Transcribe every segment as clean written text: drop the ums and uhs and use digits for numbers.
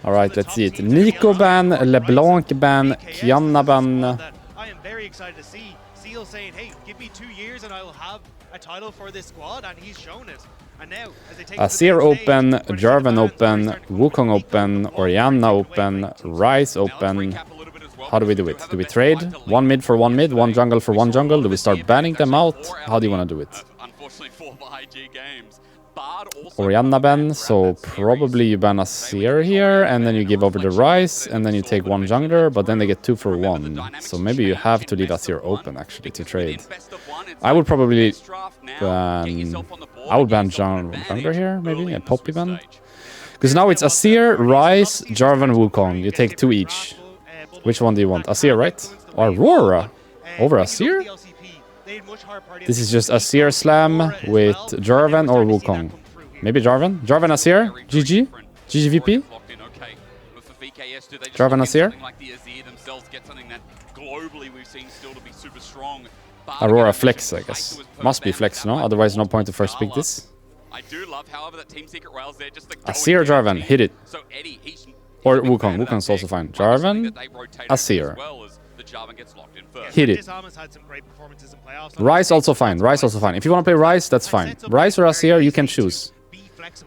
Alright, let's see it. Nico ban, LeBlanc ban, Kiana ban. I am very excited to see Seal saying, hey, give me 2 years and I will have a title for this squad, and he's shown it. And now, as they take Azir open, Jarvan open, Wukong open, Orianna open, Ryze open. How do we do it? Do we trade? One mid for one mid, one jungle for one jungle? Do we start banning them out? How do you want to do it? Orianna ban, so probably you ban Azir here, and then you give over the Ryze, and then you take one jungler, but then they get 2 for 1. So maybe you have to leave Azir open, actually, to trade. I would probably ban... I would ban jungler here, maybe, a Poppy ban. Because now it's Azir, Ryze, Jarvan, Wukong. You take 2 each. Which one do you want? Azir, right? Or Aurora? Over Azir? This is just Azir Slam with Jarvan or Wukong. Maybe Jarvan? Jarvan Azir? GG? GGVP? Jarvan Azir? Aurora Flex, I guess. Must be Flex, no? Otherwise no point to first pick this. Azir Jarvan, hit it. Or Wukong. Wukong's also fine. Jarvan, Azir. Hit it. Ryze also fine. Ryze also fine. If you want to play Ryze, that's fine. Ryze or Azir, you can choose.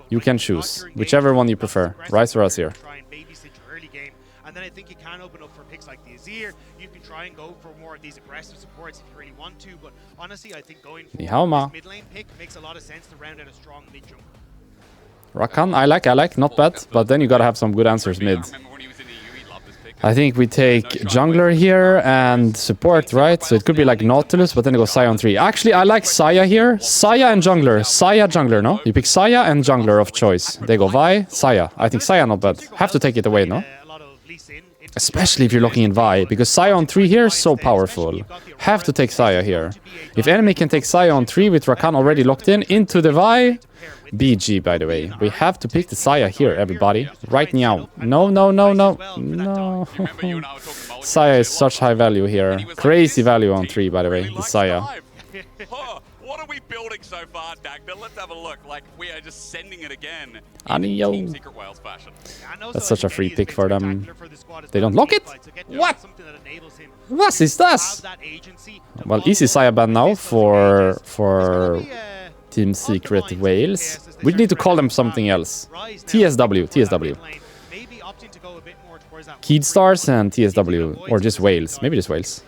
You can choose. Whichever one you prefer. Ryze or Azir. And then I think you can open up for picks like the Azir. You can try and go for more of these aggressive supports if you really want to. But honestly, I think going for this mid lane pick makes a lot of sense to round out a strong mid jungle. Rakan, I like, not bad. But then you gotta have some good answers mid. I think we take jungler here and support, right? So it could be like Nautilus, but then it goes Xayah on 3. Actually, I like Xayah here. Xayah and jungler. Xayah, jungler, no? You pick Xayah and jungler of choice. They go Vi, Xayah. I think Xayah not bad. Have to take it away, no? Especially if you're looking in Vi, because Xayah on 3 here is so powerful. Have to take Xayah here. If enemy can take Xayah on 3 with Rakan already locked in into the Vi, BG, by the way. We have to pick the Xayah here, everybody. Right now. No. Xayah is such high value here. Crazy value on 3, by the way, the Xayah. What are we building so far, Dagda? Let's have a look. Like, we are just sending it again. Anio. That's such a free pick for them. They don't lock it? What? What is this? Well, easy Xayah ban now for Team Secret Wales. We need to call them something else. TSW. Keyd Stars and TSW. Or just Wales. Maybe just Wales.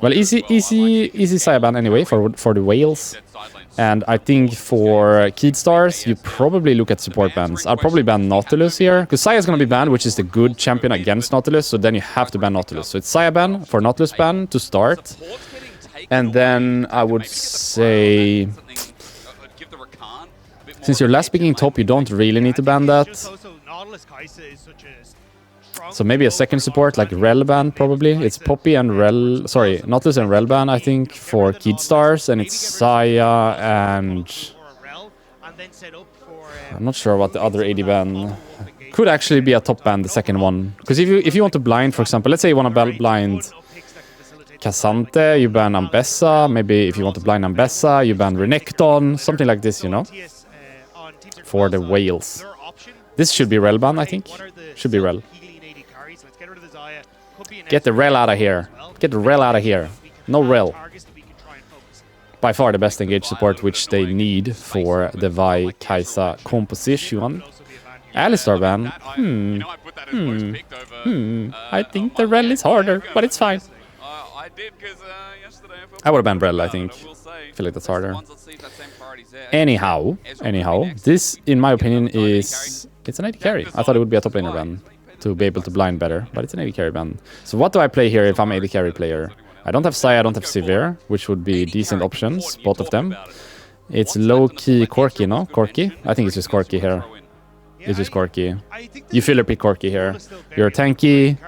Well, easy Xayah ban anyway for the Wales. And I think for Keyd Stars, you probably look at support bans. I'll probably ban Nautilus here. Because Xayah is going to be banned, which is the good champion against Nautilus. So then you have to ban Nautilus. So it's Xayah ban for Nautilus ban to start. And then I would say... Since you're last picking top, you don't really need to ban that. So maybe a second support, like Rel ban, probably. It's Poppy and Rel... Sorry, Nautilus and Rel ban, I think, for Keyd Stars. And it's Xayah and... I'm not sure what the other AD ban... Could actually be a top ban, the second one. Because if you want to blind, for example, let's say you want to blind Cassante, you ban Ambessa. Maybe if you want to blind Ambessa, you ban Renekton. Something like this, you know? For the Wales. This should be Rel ban, I think. Should be Rel. Get the Rel out of here. Get the Rel out of here. No Rel. By far the best engaged support which they need for the Vi Kai'Sa composition. Alistar ban. I think the Rel is harder, but it's fine. I would have banned Rel, I think. I feel like that's harder. Anyhow, this, in my opinion, is... It's an AD carry. I thought it would be a top laner ban to be able to blind better, but it's an AD carry ban. So what do I play here if I'm AD carry player? I don't have Xayah, I don't have Sivir, which would be decent options, both of them. It's low-key Corki, no? Corki? I think it's just Corki here. It's just Corki. You filler pick Corki here. You're tanky,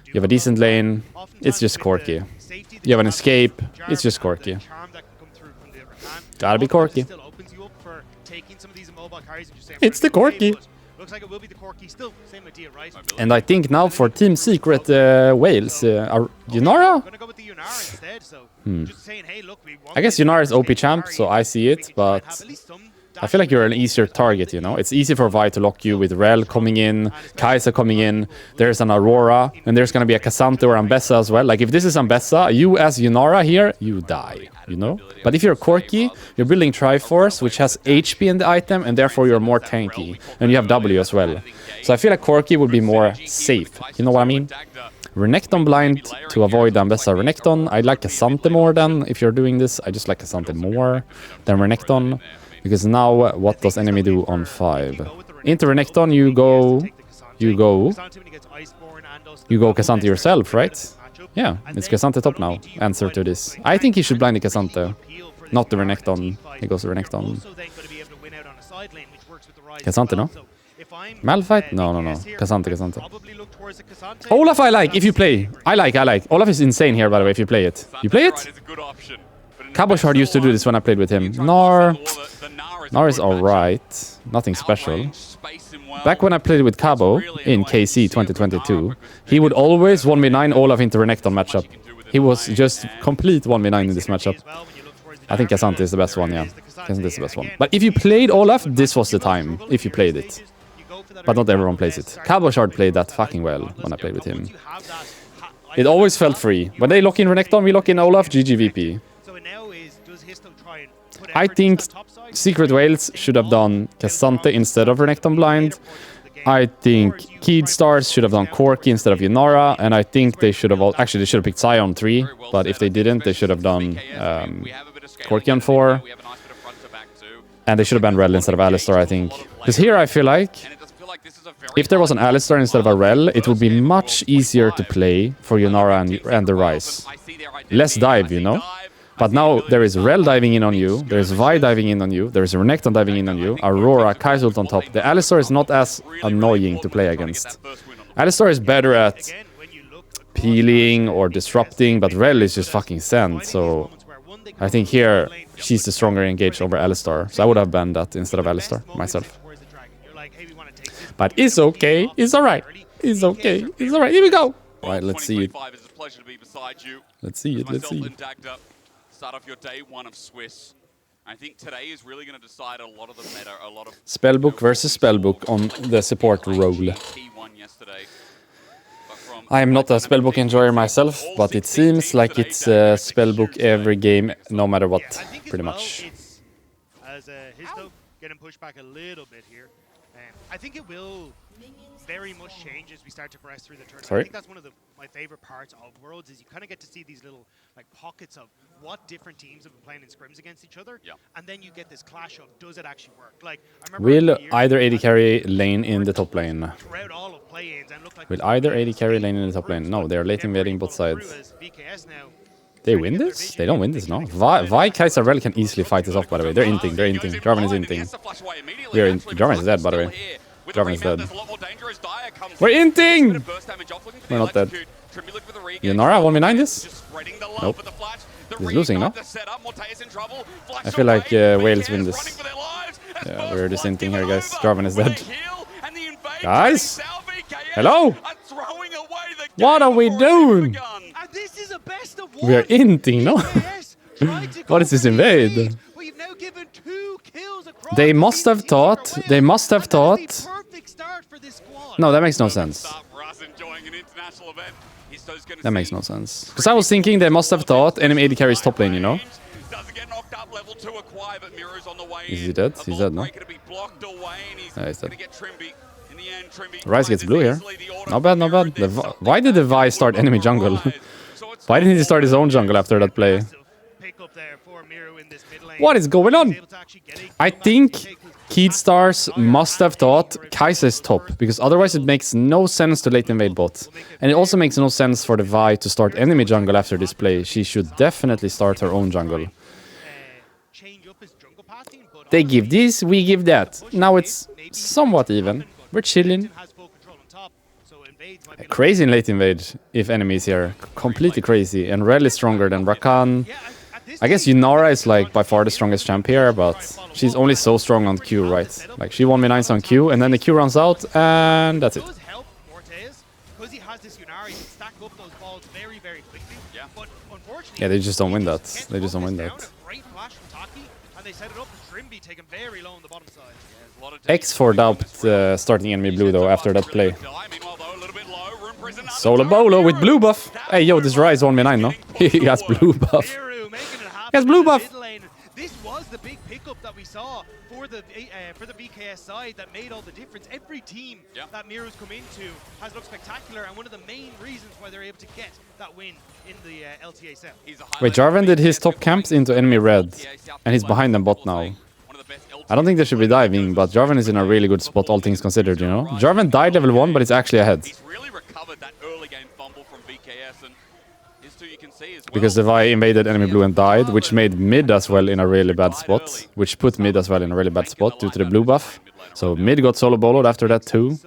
you have a decent lane, it's just Corki. You have an escape, it's just Corki. Gotta be Corki. It's the Corki. Looks like it will be the Corki still. Same idea, right? And I think now for Team Secret Wales, Yunara? Gonna go with the Yunara instead, so just saying, hey, look, we want I guess Yunara is OP champ, so I see it, but I feel like you're an easier target, you know? It's easy for Vi to lock you with Rel coming in, Kai'Sa coming in, there's an Aurora, and there's gonna be a Cassante or Ambessa as well. Like, if this is Ambessa, you as Yunara here, you die, you know? But if you're Corki, you're building Triforce, which has HP in the item, and therefore you're more tanky. And you have W as well. So I feel like Corki would be more safe, you know what I mean? Renekton blind to avoid Ambessa Renekton. I like Cassante more than, if you're doing this, I just like Cassante more than Renekton. Because now, what does enemy do on 5? Into Renekton, you go Cassante yourself, right? Yeah, it's Cassante top now. Answer to this. I think he should blind the Cassante, not the Renekton. He goes to Renekton. Cassante, no? Malphite? No. Cassante. Olaf I like, if you play. I like. Olaf is insane here, by the way, if you play it. You play it? Cabochard used to do this when I played with him. Nar is alright. Nothing special. Back when I played with Cabo in KC 2022, he would always 1v9 Olaf into Renekton matchup. He was just complete 1v9 in this matchup. I think Cassante is the best one, yeah. Cassante is the best one. But if you played Olaf, this was the time. If you played it. But not everyone plays it. Cabochard played that fucking well when I played with him. It always felt free. When they lock in Renekton, we lock in Olaf, GGVP. I think Secret Whales should have done Cassante instead of Renekton blind. I think Keed Stars should have done Corki instead of Yunara. And I think they should have... Actually, they should have picked Sion 3. But if they didn't, they should have done Corki on 4. And they should have banned Rel instead of Alistar, I think. Because here I feel like... if there was an Alistar instead of a Rel, it would be much easier to play for Yunara and the Ryze. Less dive, you know? But now there is Rel diving in on you, there is Vi diving in on you, there is Renekton diving in on you, Aurora, Kai'Sa on top. The Alistar is not as annoying to play against. Alistar is better at peeling or disrupting, but Rel is just fucking sand, so... I think here, she's the stronger engaged over Alistar. So I would have banned that instead of Alistar, myself. But it's okay, it's alright. It's okay, it's alright, here we go! Alright, let's see it. Let's see it. Start off your day one of Swiss. I think today is really going to decide a lot of the meta, a lot of Spellbook versus Spellbook on the support role. I am not a Spellbook enjoyer myself, but it seems like it's a Spellbook every game, no matter what, pretty much. As Histo getting pushed back a little bit here. I think it will very much change as we start to progress through the tournament. Sorry? I think that's one of my favorite parts of Worlds is you kind of get to see these little like pockets of what different teams have been playing in scrims against each other, and then you get this clash of does it actually work? Like I remember will either AD carry lane in the top lane? Will either AD carry lane in the top lane? No, they are late invading both sides. They win this? They don't win this, no? Vi, Kai'Sa, Rel can easily fight this off, by the way. They're inting. Jarvan is inting. Jarvan is dead, by the way. Jarvan is dead. We're inting! We're not dead. Yunara, 1v9 this? Nope. He's losing, no? I feel like Wales win this. Yeah, we're just inting here, guys. Jarvan is dead. Guys! Hello? What are we doing? We are inting, no? What is this invade? They must have thought. No, that makes no sense. That makes no sense. Because I was thinking they must have thought enemy AD carries top lane, you know? Is he dead? He's dead, no? Yeah, he's dead. Ryze gets blue here. Not bad, not bad. Why did the Vi start enemy jungle? Why didn't he start his own jungle after that play? What is going on? I think Keed Stars must have thought Kai'Sa is top, because otherwise it makes no sense to late invade bot. And it also makes no sense for the Vi to start enemy jungle after this play. She should definitely start her own jungle. They give this, we give that. Now it's somewhat even. We're chilling. Crazy in late invade if enemy is here. Completely crazy. And Rel is stronger than Rakan. I guess Yunara is like by far the strongest champ here, but she's only so strong on Q, right? Like she 1v9s on Q and then the Q runs out and that's it. Yeah, they just don't win that. They just don't win that. and they set it up for Trimby taking very low on the bottom side. X for doubt starting enemy blue though after that play. Solo Bolo with blue buff. Hey yo, this Rise 1v9, no? He has blue buff. He has blue buff. This was the big pickup that we saw for the BKS side that made all the difference. Every team that Miru's come into has looked spectacular, and one of the main reasons why they're able to get that win in the LTA South. Wait, Jarvan did his top camps into enemy red, and he's behind them bot now. I don't think they should be diving, but Jarvan is in a really good spot, all things considered, you know? Jarvan died level 1, but it's actually ahead. Because the Vi invaded enemy blue and died, which made mid as well in a really bad spot. Which put mid as well in a really bad spot due to the blue buff. So mid got solo boloed after that too.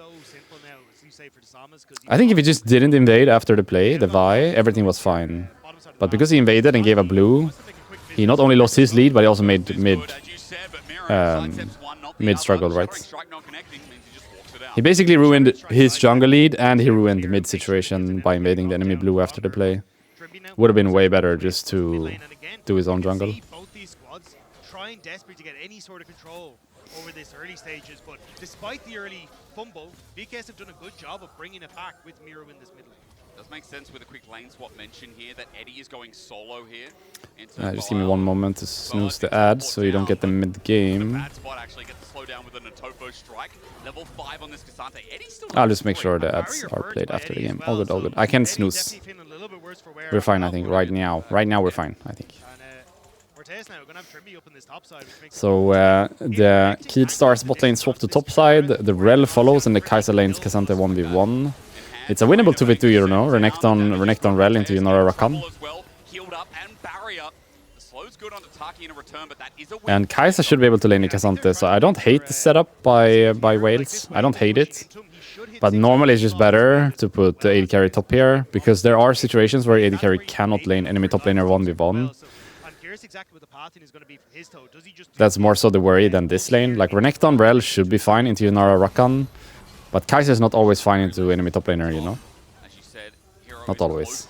I think if he just didn't invade after the play, the Vi, everything was fine. But because he invaded and gave a blue, he not only lost his lead, but he also made mid struggle, right? He basically ruined his jungle lead and he ruined the mid situation by invading the enemy blue after the play. Would have been way better just to do his own jungle. Both these squads trying desperately to get any sort of control over this early stages, but despite the early fumble, BKS have done a good job of bringing it back with Miru in this mid lane. Does make sense with a quick lane swap mention here that Eddie is going solo here. Just give me one moment to snooze the ad so you don't get the mid game. I'll just make sure the ads are played after the game. All good, all good. I can snooze. We're fine, I think, right now. Right now we're fine, I think. So the Keith Stars bot lane swap to top side, the Rel follows, and the Kai'Sa lanes K'Sante 1v1. It's a winnable 2v2, you know. Renekton Rel into Yunara Rakan. And Kai'Sa should be able to lane K'Sante, so I don't hate the setup by Wales. I don't hate it. But normally it's just better to put the AD carry top here, because there are situations where AD carry cannot lane enemy top laner 1v1. That's more so the worry than this lane. Like Renekton Rel should be fine into Yunara Rakan, but Kai'Sa is not always fine into enemy top laner, you know? Not always.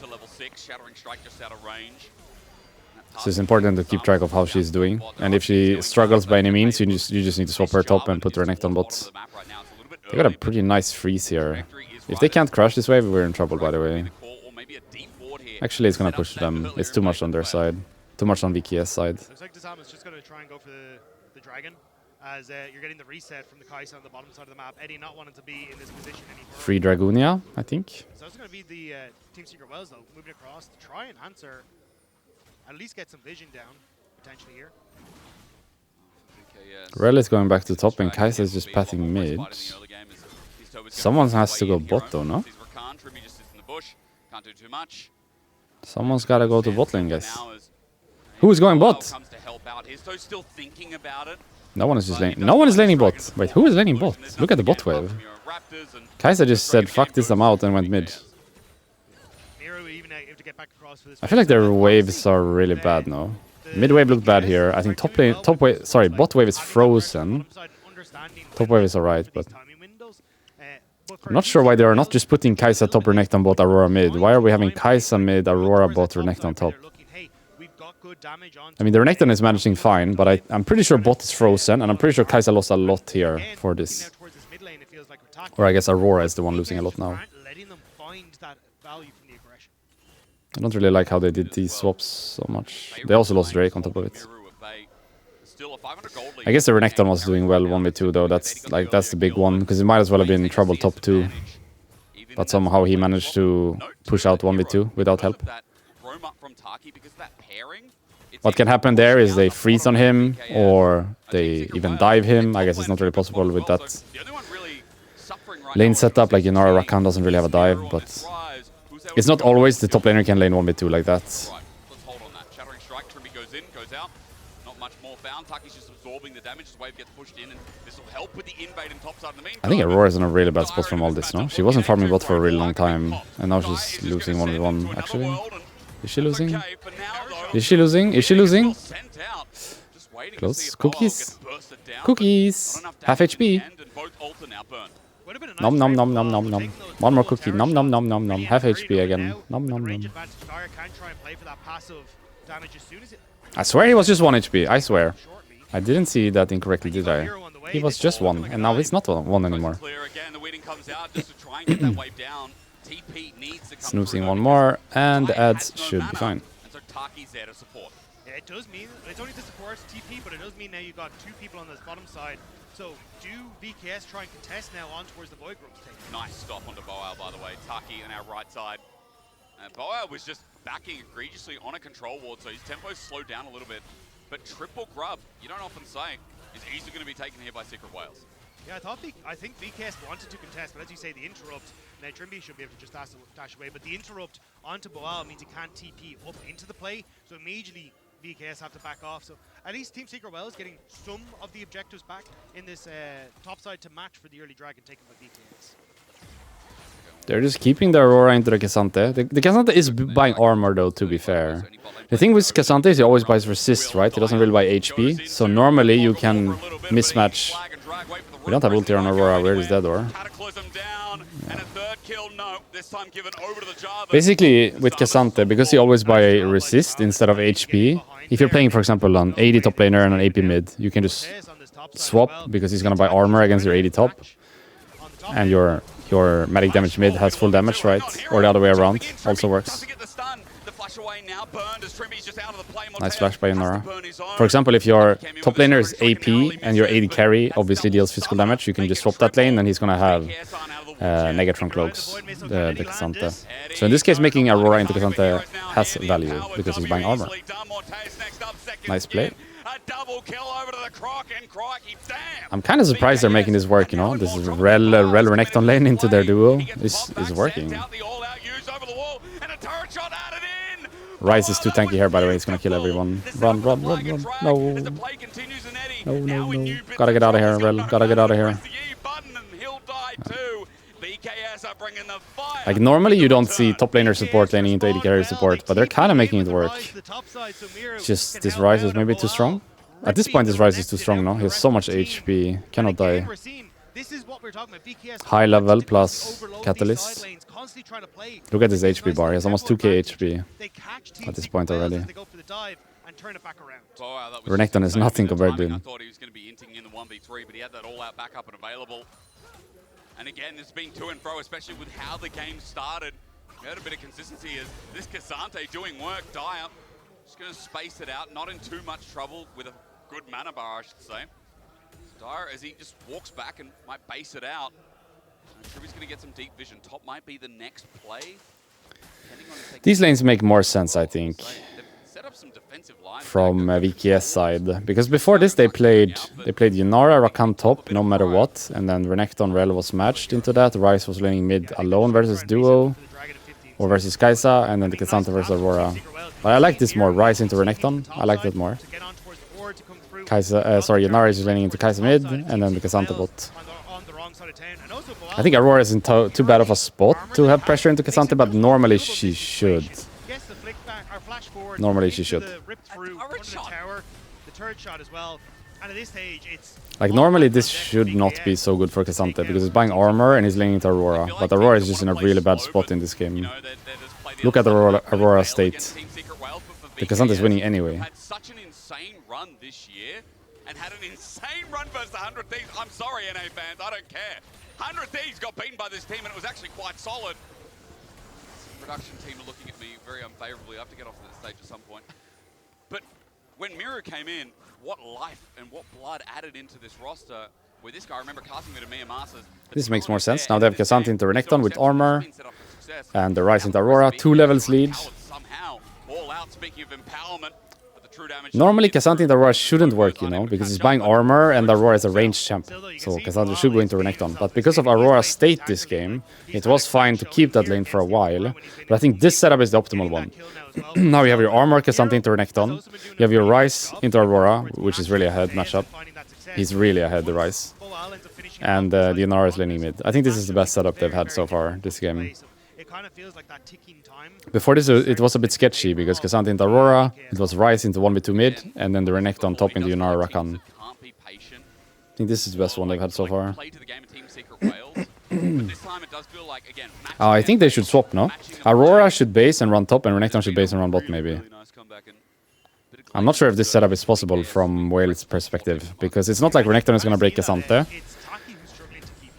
So it's important to keep track of how she's doing. And if she struggles by any means, you just need to swap her top and put Renekton bot. They got a pretty nice freeze here. If they can't crush this wave, we're in trouble, by the way. Actually, it's gonna push them. It's too much on their side. Too much on VKS side. Looks like Dazama's just gonna try and go for the dragon, as you're getting the reset from the Kai'Sa on the bottom side of the map. Eddie not wanting to be in this position anymore. Free Dragonia, I think. So it's gonna be the Team Secret Wells though, moving across to try and answer, at least get some vision down potentially here. Rel is going back to top and Kai'Sa is just pathing mid. Someone has to go bot though, no? Someone's gotta go to bot lane, guys. Who is going bot? No one is just laning. No one is laning bot. Wait, who is laning bot? Look at the bot wave. Kai'Sa just said, fuck this, I'm out, and went mid. I feel like their waves are really bad now. Mid wave looked bad here. I think bot wave is frozen. Top wave is alright, but I'm not sure why they are not just putting Kai'Sa top, Renekton bot, Aurora mid. Why are we having Kai'Sa mid, Aurora bot, Renekton top? I mean, the Renekton is managing fine, but I'm pretty sure bot is frozen, and I'm pretty sure Kai'Sa lost a lot here for this. Or I guess Aurora is the one losing a lot now. I don't really like how they did these swaps so much. They also lost Drake on top of it. I guess the Renekton was doing well 1v2 though. That's the big one, because he might as well have been in trouble top 2. But somehow he managed to push out 1v2 without help. What can happen there is they freeze on him, or they even dive him. I guess it's not really possible with that lane setup. Like Yunara Rakan doesn't really have a dive, but it's not always the top laner can lane 1v2 like that. I think Aurora's in a really bad spot from all this, no? She wasn't farming bot for a really long time, and now she's losing 1v1, actually. Is she losing? Is she losing? Is she losing? Close. Cookies. Cookies. Half HP. Nom nom nom nom nom nom. One more cookie. Nom nom nom nom nom. Half HP again. Nom nom nom. I swear he was just 1 HP. I swear. I didn't see that incorrectly, did I? He was just 1, and now he's not 1 anymore. Snoozing 1 more, and the ads should be fine. Yeah, it does mean it's only to support TP, but it does mean now you've got 2 people on this bottom side. So do VKS try and contest now on towards the Void Grub's take? Nice stop onto Boal, by the way. Taki on our right side. Boal was just backing egregiously on a control ward, so his tempo's slowed down a little bit. But triple grub, you don't often say, is easily going to be taken here by Secret Whales. Yeah, I think VKS wanted to contest, but as you say, the interrupt, now Trimby should be able to just dash away, but the interrupt onto Boal means he can't TP up into the play, so immediately VKS have to back off. So at least Team Secret Whales getting some of the objectives back in this top side to match for the early dragon taken by VKS. They're just keeping the Aurora into the Cassante. The Cassante is buying armor though, to be fair. The thing with Cassante is he always buys resist, right? He doesn't really buy HP. So normally you can mismatch. We don't have ulti on Aurora. Where is that door? Basically, with Cassante, because he always buy resist instead of HP, if you're playing, for example, an 80 top laner and an AP mid, you can just swap because he's gonna buy armor against your 80 top, and your magic damage mid has full damage, right? Or the other way around, also works. Nice flash by Inara. For example, if your top laner is AP and your AD carry obviously deals physical damage, you can just swap that lane and he's gonna have Negatron cloaks, the Cassante. So in this case, making Aurora into Cassante has value because he's buying armor. Nice play. I'm kind of surprised they're making this work, you know? This is Rel Renekton lane into their duo. This is working. Ryze is too tanky here, by the way. He's gonna kill everyone. Run. No. No. Gotta get out of here, Rel. Gotta get out of here. Like, normally you don't see top laner support laning into AD carry support, but they're kind of making it work. It's just this Ryze is maybe too strong. At this point, this Ryze is too strong, no? He has so much HP. Cannot die. High level plus Catalyst. Look at this HP bar. He has almost 2k HP at this point already. Renekton is nothing compared to him. And again, it's been to and fro, especially with how the game started. We had a bit of consistency as this Cassante doing work. Dire just going to space it out, not in too much trouble with a good mana bar, I should say. Dire, as he just walks back and might base it out. I'm sure he's going to get some deep vision. Top might be the next play. These lanes make more sense, I think, from VKS side, because before this they played Yunara, Rakan top no matter what, and then Renekton Rel was matched into that. Ryze was laning mid alone versus duo or versus Kai'Sa, and then the Cassante versus Aurora. But I like this more, Ryze into Renekton. I like that more. Yunara is laning into Kai'Sa mid, and then the Cassante bot. I think Aurora is in too bad of a spot to have pressure into Cassante, but normally she should. Normally she should. Like, normally this should not be so good for Cassante because he's buying armor and he's laning into Aurora. But Aurora is just in a really bad spot in this game. Look at Aurora's state. The Cassante is winning anyway. Had such an insane run this year and had an insane run versus the 100 Thieves. I'm sorry, NA fans, I don't care. 100 Thieves got beaten by this team and it was actually quite solid. The production team are looking at me very unfavorably. I have to get off the stage at some point. But when Miru came in, what life and what blood added into this roster with this guy. I remember casting it to Mia Masters. This makes more sense. Now they have Cassante into Renekton with armor and the Ryze into Aurora. 2 levels lead. Normally Cassante into Aurora shouldn't work, you know, because he's buying armor and Aurora is a ranged champ. So Cassante should go into Renekton. But because of Aurora's state this game, it was fine to keep that lane for a while. But I think this setup is the optimal one. Now you have your armor Cassante into Renekton. You have your Ryze into Aurora, which is really ahead matchup. He's really ahead, the Ryze. And the Inara is laning mid. I think this is the best setup they've had so far this game. Before this, it was a bit sketchy because Cassante into Aurora, it was Ryze into 1v2 mid, and then the Renekton top into Yunara Rakan. I think this is the best one they've had so far. I think they should swap, no? Aurora should base and run top, and Renekton should base and run bot, maybe. I'm not sure if this setup is possible from Whale's perspective, because it's not like Renekton is going to break Cassante.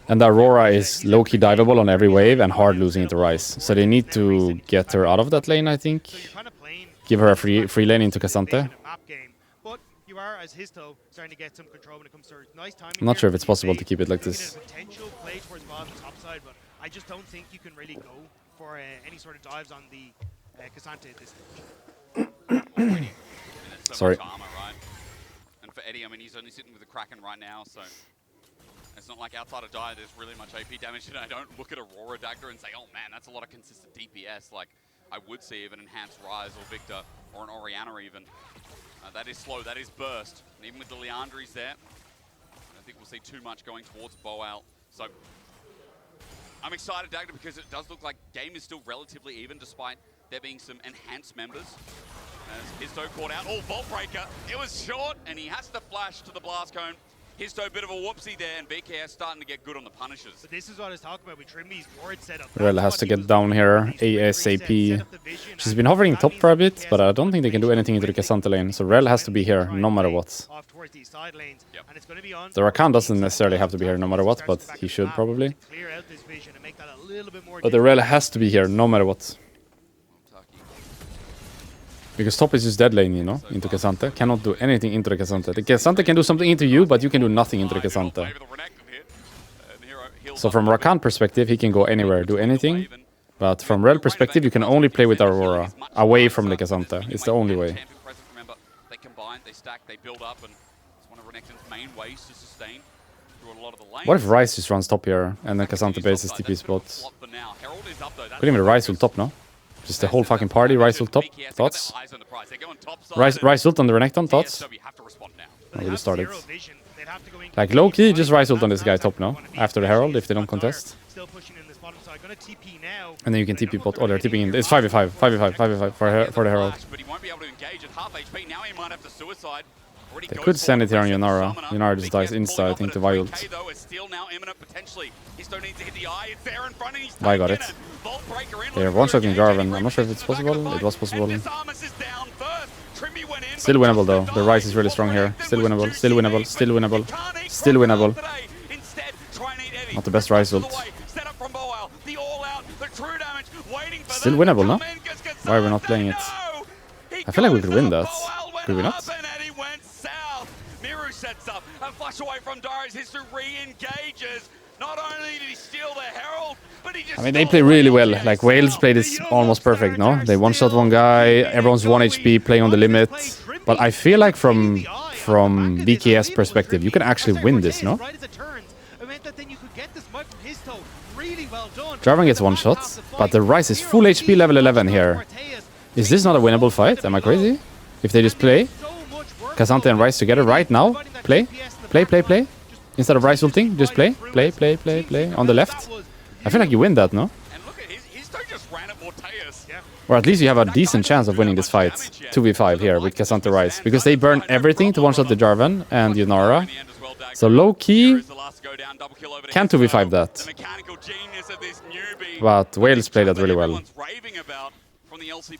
And the Aurora is low-key diveable on every wave and hard losing into Ryze. So they need to get her out of that lane, I think. Give her a free lane into Cassante. I'm not sure if it's possible to keep it like this. I just don't think you can really go for any sort of dives on the Cassante at this stage. Sorry. Armor, right? And for Eddie, I mean, he's only sitting with the Kraken right now, so it's not like outside of Dire there's really much AP damage. And I don't look at Aurora Dagger and say, oh man, that's a lot of consistent DPS. Like I would see if an enhanced Ryze or Victor or an Orianna even. That is slow, that is burst. And even with the Leandries there, I think we'll see too much going towards Boal. So I'm excited, Dagger, because it does look like game is still relatively even despite there being some enhanced members. As Histo caught out, Vault Breaker, it was short, and he has to flash to the Blast Cone. Histo, bit of a whoopsie there, and BKS starting to get good on the punishes. But this is what I was talking about with Trimby's ward setup. Rel has to get down here ASAP. She's been hovering top for a bit, but I don't think they can do anything into the Cassante lane, so Rel has to be here no matter what. The Rakan doesn't necessarily have to be here no matter what, but he should probably. But the Rel has to be here no matter what. Because top is just dead lane, you know, into Cassante. Cannot do anything into the Cassante. The Cassante can do something into you, but you can do nothing into the Cassante. So from Rakan perspective, he can go anywhere, do anything. But from Rel perspective, you can only play with Aurora, away from the Cassante. It's the only way. They combine, they stack, they build up, and it's one of Renekton's main ways to sustain through a lot of the lanes. What if Ryze just runs top here, and then Cassante bases TP spots? Could even Ryze will top, no? Just the whole fucking party, Ryze ult top. Thoughts? Ryze ult on the Renekton, thoughts? Oh, we just started. Like low-key, just Ryze ult on this guy top now, after the Herald, if they don't contest. And then you can TP bot. Oh, they're TPing in. It's 5v5, 5v5, 5v5 for the Herald. They could send it here on Yunara. Yunara just dies insta, I think, to Vi ult. Vi got it. They're one-shotting Jarvan. I'm not sure if it's possible. It was possible. Still winnable though. The Ryze is really strong here. Still winnable, still winnable, still winnable. Still winnable. Not the best Ryze ult. Still winnable, no? Why are we not playing it? I feel like we could win that. Could we not? Sets up and flush away from Darius. History re-engages. Not only did he steal the Herald, but he just... I mean, they play really well. Like, Wales played this almost perfect, no? They one-shot one guy, everyone's 1 HP, playing on the limit. But I feel like from BKS perspective, you can actually win this, no? Jarvan gets one shot, but the Ryze is full HP level 11 here. Is this not a winnable fight? Am I crazy? If they just play Cassante and Ryze together right now, play. Instead of Ryze ulting, just play. On the left. I feel like you win that, no? Or at least you have a decent chance of winning this fight. 2v5 here with Cassante Ryze. Because they burn everything to one-shot the Jarvan and Yunara. So low-key, can 2v5 that. But Wales played that really well.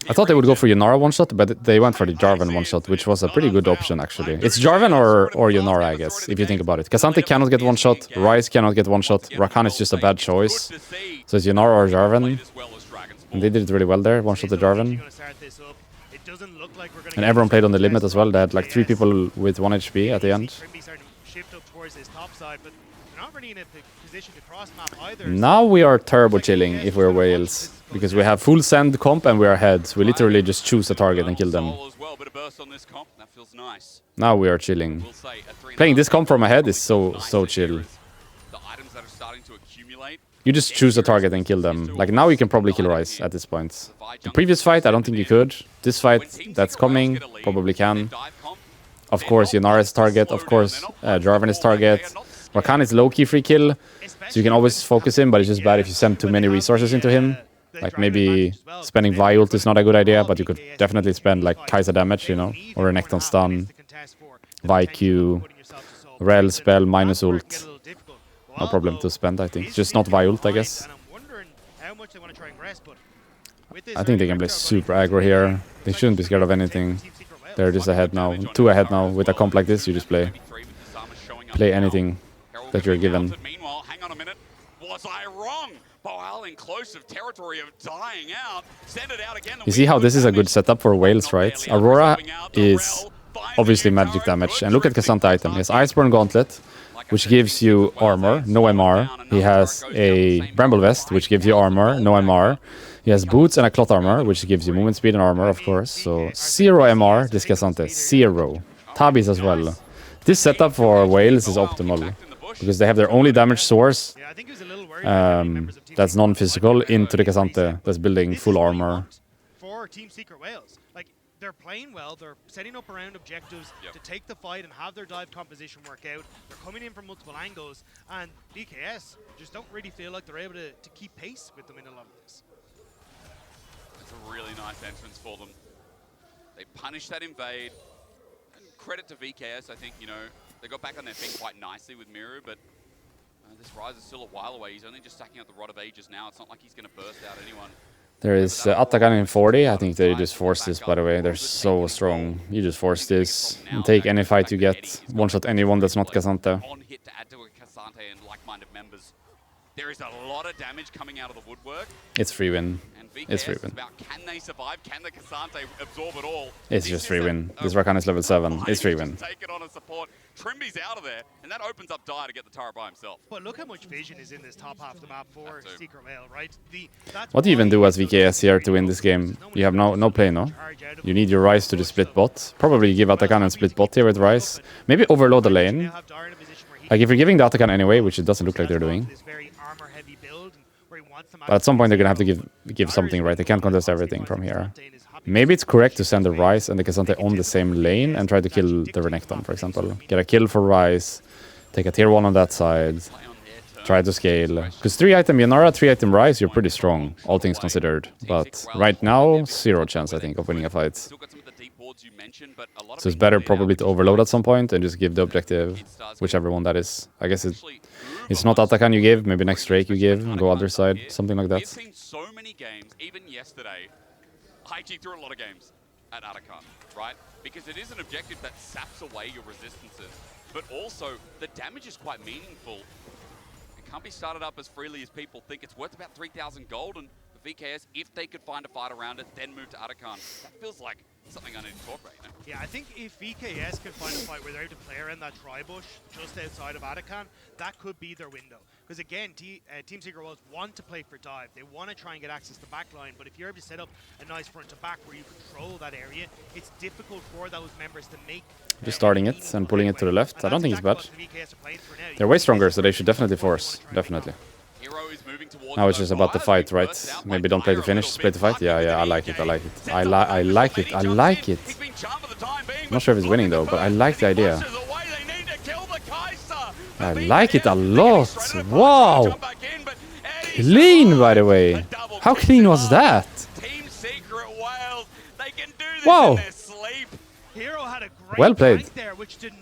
I thought they would go for Yunara one-shot, but they went for the Jarvan one-shot, which was a pretty good option, actually. It's Jarvan or Yunara, I guess, if you think about it. Cassante cannot get one-shot, Ryze cannot get one-shot, Rakan is just a bad choice. So it's Yunara or Jarvan. And they did it really well there, one-shot the Jarvan. And everyone played on the limit as well. They had like 3 people with 1 HP at the end. Now we are turbo chilling if we're Wales. Because we have full send comp and we are ahead. We literally just choose a target and kill them. Now we are chilling. Playing this comp from ahead is so chill. You just choose a target and kill them. Like now you can probably kill Ryze at this point. The previous fight, I don't think you could. This fight that's coming, probably can. Of course, Yunara is target. Of course, Jarvan is target. Rakan is low-key free kill. So you can always focus him, but it's just bad if you send too many resources into him. Like maybe spending Vi ult is not a good idea, but you could definitely spend like Kai'Sa damage, you know, or a Renekton stun, Vi Q, Rel spell minus ult. No problem to spend, I think. Just not Vi ult, I guess. I think they can play super aggro here. They shouldn't be scared of anything. They're just ahead now. 2 ahead now. With a comp like this, you just play anything that you're given. Meanwhile, hang on a minute. Was I wrong? Boal in close of territory of dying out. Send it out again. You see how this is a good setup for Wales, right? Aurora is obviously magic damage. And look at Cassandra item. He has Iceborne Gauntlet, which gives you armor, no MR. He has a Bramble Vest, which gives you armor, no MR. He has boots and a clot armor, which gives you movement speed and armor, of course. So 0 MR, this Cassandra, 0. Tabis as well. This setup for Wales is optimal, because they have their only damage source that's non-physical into the Cassandra that's building full armor. For Team Secret Wales, like, they're playing well, they're setting up around objectives to take the fight and have their dive composition work out. They're coming in from multiple angles, and BKS just don't really feel like they're able to keep pace with them in a lot of this. It's a really nice entrance for them. They punished that invade. And credit to VKS, I think, you know, they got back on their feet quite nicely with Miru, but this Rise is still a while away. He's only just stacking up the Rod of Ages now. It's not like he's going to burst out anyone. There is Atakan in 40. I think they just forced this, by the way. They're so strong. You just force this and take any fight you get. One-shot anyone that's not Cassandra. On hit to add to a Cassandra and like-minded members. There is a lot of damage coming out of the woodwork. It's free win. It's free win. About, can they survive? Can the Cassandra absorb it all? It's just free win. This Rakan is level 7. It's free win. Take it on a support. Trimby's out of there, and that opens up Dire to get the turret by himself. But look how much vision is in this top half of the map for Secret Whale, right? What do you even do as VKS here to win this game? You have no play, no? You need your Ryze to the split bot. Probably give Atakan and split bot here with Ryze. Maybe overload the lane. Like, if you're giving the Atakan anyway, which it doesn't look like they're doing. But at some point they're gonna have to give something, right? They can't contest everything from here. Maybe it's correct to send the Ryze and the Cassandra on the same lane and try to kill the Renekton, for example. Get a kill for Ryze, take a tier 1 on that side, try to scale. Because 3-item Yanara, 3-item Ryze, you're pretty strong, all things considered. But right now, 0 chance, I think, of winning a fight. So it's better probably to overload at some point and just give the objective, whichever one that is. I guess it's not Atakan you give, maybe next Drake you give, and go other side, something like that. We've seen so many games, even yesterday. IG threw a lot of games at Atakan, right? Because it is an objective that saps away your resistances, but also the damage is quite meaningful. It can't be started up as freely as people think. It's worth about 3,000 gold, and the VKS, if they could find a fight around it, then move to Atakan. That feels like something I need to talk about, you know? Yeah, I think if VKS can find a fight where they're able to play around that tri-bush just outside of Atakan, that could be their window. Because again, Team Secret Wales want to play for dive. They want to try and get access to backline, but if you're able to set up a nice front to back where you control that area, it's difficult for those members to make... Just starting it and pulling it to the left. I don't think it's bad. They're way stronger, so they should definitely force. Definitely. Now it's just about the fight, right? Maybe don't play the finish, just play the fight. Yeah, I like it. I like it. I like it. I like it. I'm not sure if it's winning though, but I like the idea. I like it a lot. Wow. Clean, by the way. How clean was that? Wow. Well played.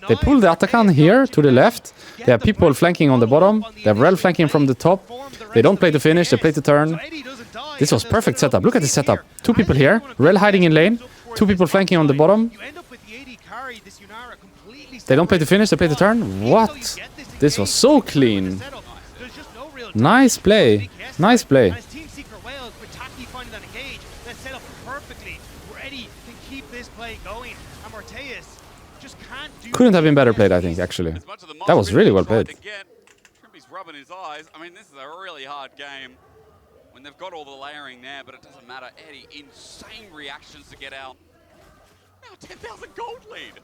They pull the Atakan here to the left. They have people flanking on the bottom. They have Rel flanking from the top. They don't play the finish, they play the turn. This was perfect setup. Look at this setup. 2 people here. Rel hiding in lane. 2 people flanking on the bottom. They don't play the finish, they play the turn. What? This was so clean. Nice play. Nice play. Couldn't have been better played, I think, actually. That was really well played. Trimby's rubbing his eyes. I mean, this is a really hard game when they've got all the layering there, but it doesn't matter. Eddie, insane reactions to get out. Now 10,000 gold lead.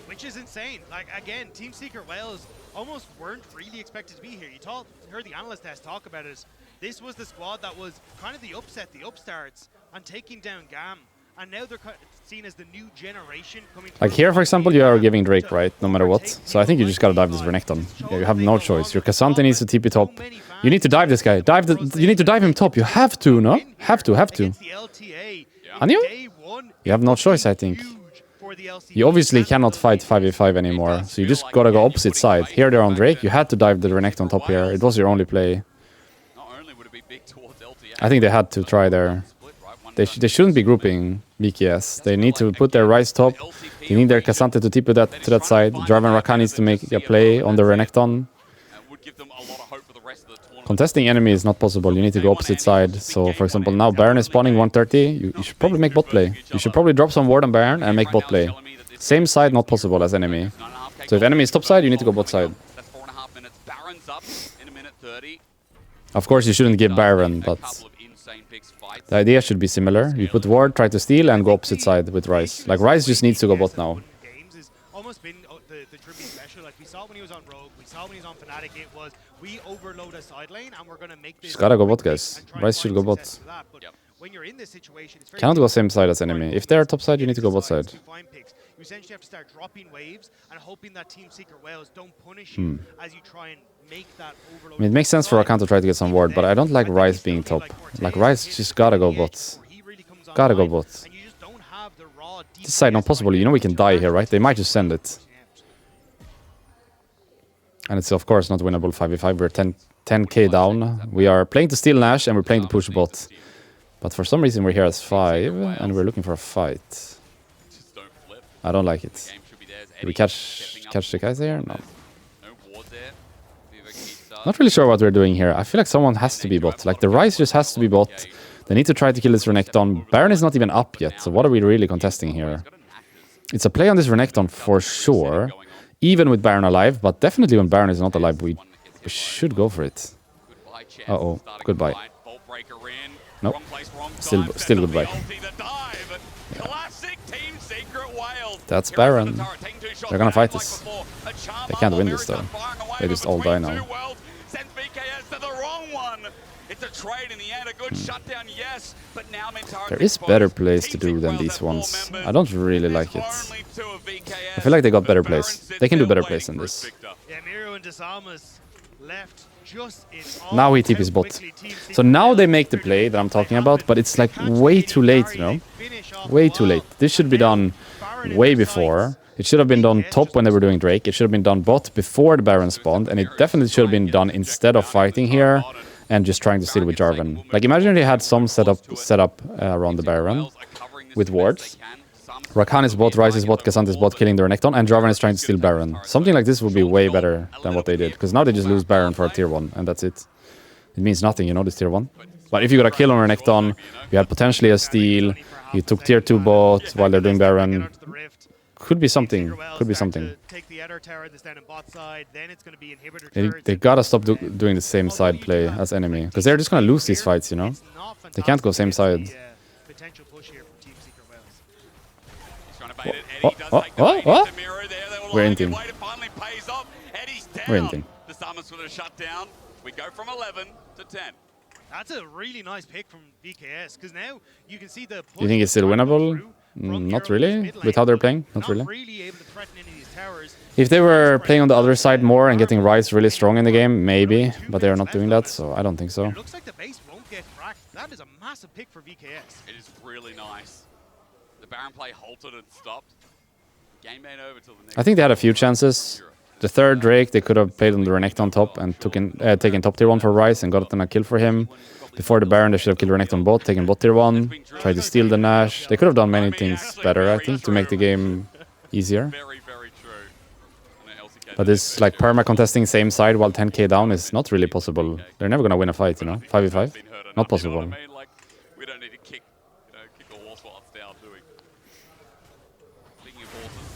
Which is insane. Like, again, Team Secret Wales almost weren't really expected to be here. You heard the analyst test talk about it. This was the squad that was kind of the upset, the upstarts, on taking down GAM. And now they're seen as the new generation coming. Like here, for example, you are giving Drake, right? No matter what. So I think you just gotta dive this Renekton. You have no choice. Your Cassandra needs to TP top. You need to dive this guy. You need to dive him top. You have to, no? Have to. And you have no choice, I think. You obviously cannot fight 5v5 anymore. So you just gotta go opposite side. Here they're on Drake. You had to dive the Renekton top here. It was your only play. I think they had to try there. They shouldn't be grouping BKS. They need to put their Ryze top. They need their Cassante to TP to that side. Jarvan Rakan needs to make a play on the Renekton. Contesting enemy is not possible. You need to go opposite side. So, for example, now Baron is spawning 130. You should probably make bot play. You should probably drop some ward on Baron and make bot play. Same side, not possible as enemy. So if enemy is top side, you need to go bot side. Of course, you shouldn't give Baron, but the idea should be similar. You put ward, try to steal, and go opposite side with Ryze. Like, Ryze just needs to go bot now. Almost been the Trippy special. Like, we saw when he was on Rogue, we saw when he was on Fnatic, it was we overload a side lane and we're going to make this. Just gotta go bot, guys. Ryze should go bot. When you're in this situation, it's very cannot go same side as enemy. If they're top side, you need to go bot side. You essentially have to start dropping waves and hoping that Team Secret Whales don't punish you as you try and make that overload. I mean, it makes sense for Rakan to try to get some ward, but I don't like Ryze being top. Like, Ryze just gotta go bot. Gotta go bot. This side not possible. You know we can die here, right? They might just send it. And it's of course not winnable 5v5. We're 10k down. We are playing to steal Nash and we're playing to push bot. But for some reason we're here as 5 and we're looking for a fight. I don't like it. Did we catch the guys there? No. Not really sure what we're doing here. I feel like someone has to be bot. Like, the Ryze just has to be bot. They need to try to kill this Renekton. Baron is not even up yet, so what are we really contesting here? It's a play on this Renekton for sure, even with Baron alive, but definitely when Baron is not alive, we should go for it. Uh-oh, goodbye. Nope, still goodbye. Yeah. That's Baron. They're gonna fight this. They can't win this though. They just all die now. There is better plays to do than these ones. I don't really like it. I feel like they got better plays. They can do better plays than this. Now he TP's bot. So now they make the play that I'm talking about, but it's like way too late, you know? Way too late. This should be done way before. It should have been done top when they were doing Drake. It should have been done bot before the Baron spawned, and it definitely should have been done instead of fighting here and just trying to steal with Jarvan. Like, imagine they had some setup around the Baron with wards. Rakan is bot, Ryze is bot, Cassante is bot, killing the Renekton, and Jarvan is trying to steal Baron. Something like this would be way better than what they did, because now they just lose Baron for a tier 1, and that's it. It means nothing, you know, this tier 1. But if you got a kill on Renekton, you had potentially a steal, you took tier 2 bot while they're doing Baron. Could be something. Could be something. They gotta stop doing the same side play as enemy, because they're just gonna lose these fights, you know? They can't go same side. Oh. We're inting. We're inting. We go from 11 to 10. That's a really nice pick from VKS, because now you can see the... You think it's still winnable? Not really, with how they're playing. Not really. If they were playing on the other side more and getting Ryze really strong in the game, maybe, but they are not doing that, so I don't think so. It looks like the base won't get cracked. That is a massive pick for VKS. It is really nice. The Baron play halted and stopped. Game ain't over till the next. I think they had a few chances. The third Drake, they could have played on the Renekton top and taken top tier 1 for Ryze and gotten a kill for him. Before the Baron, they should have killed Renekton bot, taken bot tier 1, tried to steal the Nash. They could have done many things better, I think, to make the game easier. But this, like, perma contesting same side while 10k down is not really possible. They're never gonna win a fight, you know? 5v5? Not possible. We don't need to kick the horse while it's down, do we? Speaking of horses.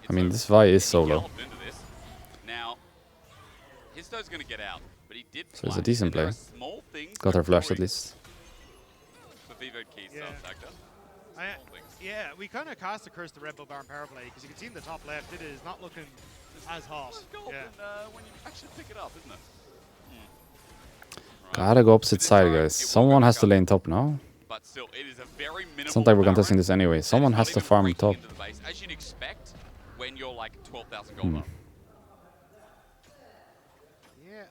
I mean, this Vi is solo. Now, Histo's gonna get out, but he did. So it's a decent play. Got her flash at least. Yeah, we kind of cast the curse to Red Bull Baron power play, because you can see in the top left, it is not looking as hot. Yeah. When you actually pick it up, isn't it? Gotta go opposite side, guys. Someone has to lane top now. But still, it is a very minimal. It's not like we're contesting this anyway. Someone has to farm top. As you'd expect when you're like 12,000 gold up. Yeah,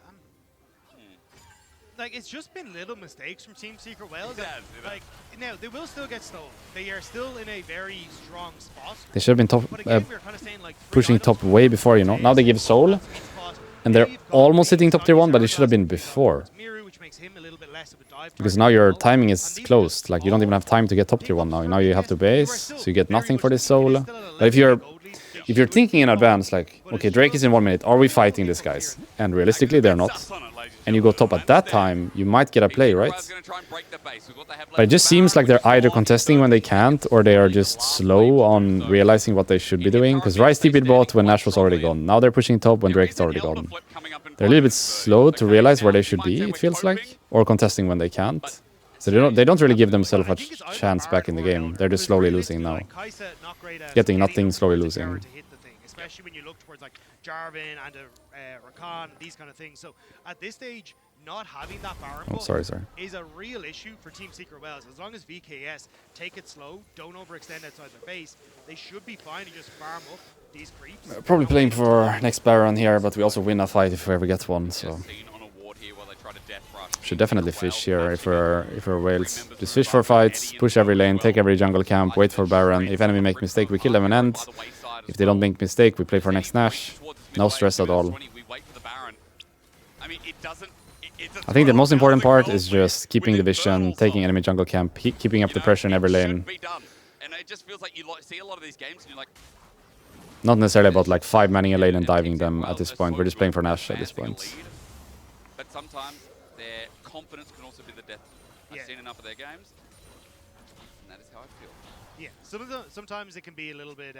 like, it's just been little mistakes from Team Secret Whales. Like, now, they will still get stolen. They are still in a very strong spot. They should have been top, pushing top way before, you know. Now they give soul, and they're almost hitting top tier 1, but it should have been before. makes him a little bit less of a dive Because target now as your well. timing And is these closed. guys Like, you don't even have time to get top tier 1 now. Now you have to base, so you get nothing for this soul. But if you're thinking in advance, like, okay, Drake is in 1 minute, are we fighting these guys? And realistically, they're not. And you go top at that time, you might get a play, right? But it just seems like they're either contesting when they can't, or they are just slow on realizing what they should be doing. Because Ryze TP'd bot when Nash was already gone. Now they're pushing top when Drake is already gone. They're a little bit slow to realize where they should be, it feels like. Or contesting when they can't. So they don't really give themselves a chance back in the game. They're just slowly losing now. Getting nothing, slowly losing. Especially when you look towards like Jarvan and Rakan, these kind of things. So at this stage, not having that Baron buff is a real issue for Team Secret Wells. As long as VKS take it slow, don't overextend outside their base, they should be fine to just farm up these creeps. Probably playing for next Baron here, but we also win a fight if we ever get one, so... Should definitely fish here if we're Wales. Just fish for fights, push every lane, take every jungle camp, wait for Baron. If enemy make mistake, we kill them and end. If they don't make mistake, we play for next Nash. No stress at all. I think the most important part is just keeping the vision, taking enemy jungle camp, keeping up the pressure in every lane. Not necessarily about like 5-manning a lane and diving them at this point. We're just playing for Nash at this point. But sometimes their confidence can also be the death. I've seen enough of their games, and that is how I feel. Yeah, sometimes it can be a little bit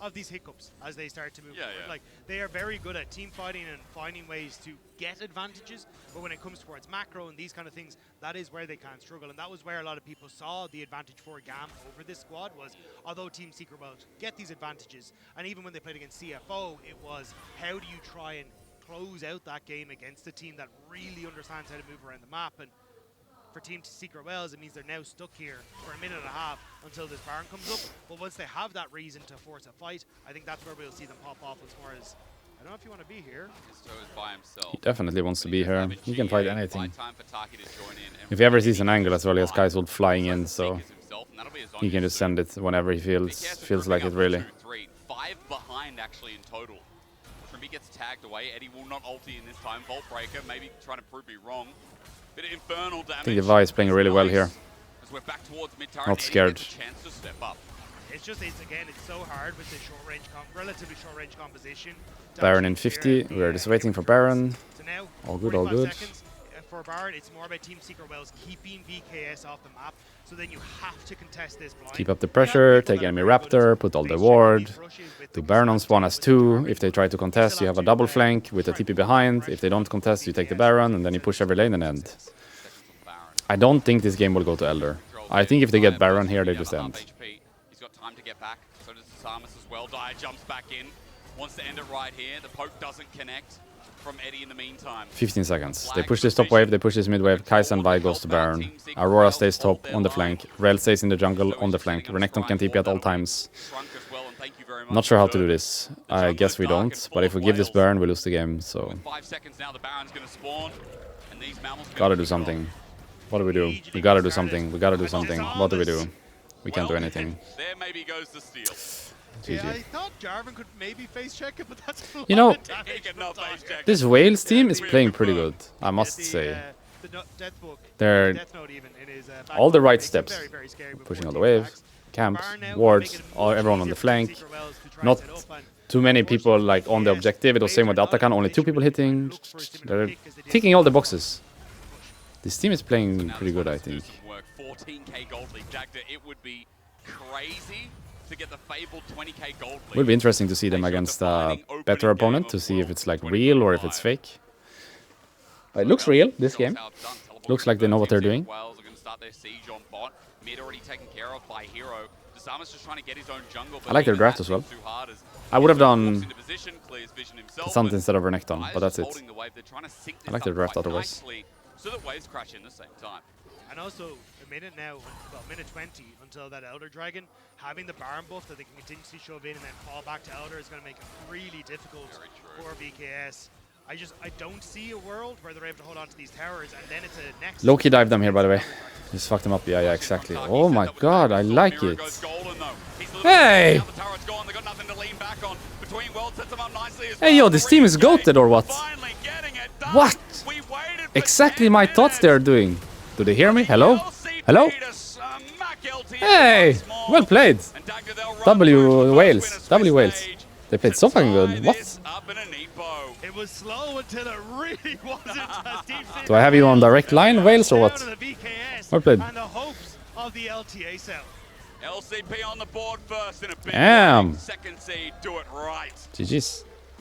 of these hiccups as they start to move forward. Like, they are very good at team fighting and finding ways to get advantages, but when it comes towards macro and these kind of things, that is where they can struggle. And that was where a lot of people saw the advantage for GAM over this squad was, although Team Secret World get these advantages, and even when they played against CFO, it was how do you try and close out that game against a team that really understands how to move around the map. And for Team Secret Wells, it means they're now stuck here for a minute and a half until this Baron comes up. But once they have that reason to force a fight, I think that's where we'll see them pop off as far as, I don't know if you want to be here. He definitely wants to be here. He can fight anything. If he ever sees an angle as well, he has Kai'Sul flying in, so he can just send it whenever he feels like it, really. 5 behind actually in total. He gets tagged away. Eddie will not ulti in this time. Vault Breaker, maybe trying to prove me wrong. Bit of infernal damage. I think the Vi is playing really well here. As we're back towards mid-turret, not scared. Chance to step up. It's just, again, it's so hard with the relatively short-range composition. Baron in 50. We're just waiting for Baron. So now, all good, all good. For Baron, it's more about Team Secret Wells keeping VKS off the map. So then you have to contest this blind. Keep up the pressure, take enemy Raptor, put all the ward. Do Baron on spawn as 2. If they try to contest, you have a double flank with a TP behind. If they don't contest, you take the Baron, and then you push every lane and end. I don't think this game will go to Elder. I think if they get Baron here, they just end. He's got time to get back. So does Samus as well. Dire jumps back in. Wants to end it right here. The poke doesn't connect from Eddie in the meantime. 15 seconds. They push this top wave, they push this mid wave. Kai'Sa and Vi goes to Baron. Aurora stays top on the flank. Rel stays in the jungle on the flank. Renekton can TP at all times. Not sure how to do this. I guess we don't. But if we give this Baron, we lose the game. So 5 seconds now, the Baron's gonna spawn, and these mammals gotta do something. What do we do? We gotta do something. We gotta do something. What do we do? We can't do anything. There maybe goes the steal. Yeah, I thought Jarvan could maybe face check it, but that's you know, this Wales team is playing pretty good, I must say. They're all the right steps. Pushing all the waves, camps, wards, everyone on the flank. Not too many people like on the objective. It was same with Atakan, only 2 people hitting. They're ticking all the boxes. This team is playing pretty good, I think. 14k gold league Dagda, it would be crazy to get the fabled 20k gold league. Would be interesting to see them against a better opponent to see if it's like real or if it's fake. It looks real, this game. Looks like they know what they're doing. I like their draft as well. I would have done Sunt instead of Renekton, but that's it. I like their draft otherwise. So that waves crash in the same time. And also, a minute now, well, minute 20 until that Elder Dragon, having the Baron buff that they can continuously shove in and then fall back to Elder is going to make it really difficult for VKS. I don't see a world where they're able to hold on to these towers, and then it's a next... Low-key dive them here, by the way. Just fucked them up. Yeah, exactly. Oh my god, I like it. Hey! Hey, yo, this team is goated or what? What? Exactly my thoughts they are doing. Do they hear me? Hello? Hello? Hey! Well played. W Wales. W Wales. They played so fucking good. What? It was slow until it really wasn't. Do I have you on direct line, Wales, or what? Well played. And the hopes of the LTA cell. LCP on the board first in a big Damn. Second seed, do it right. GG's.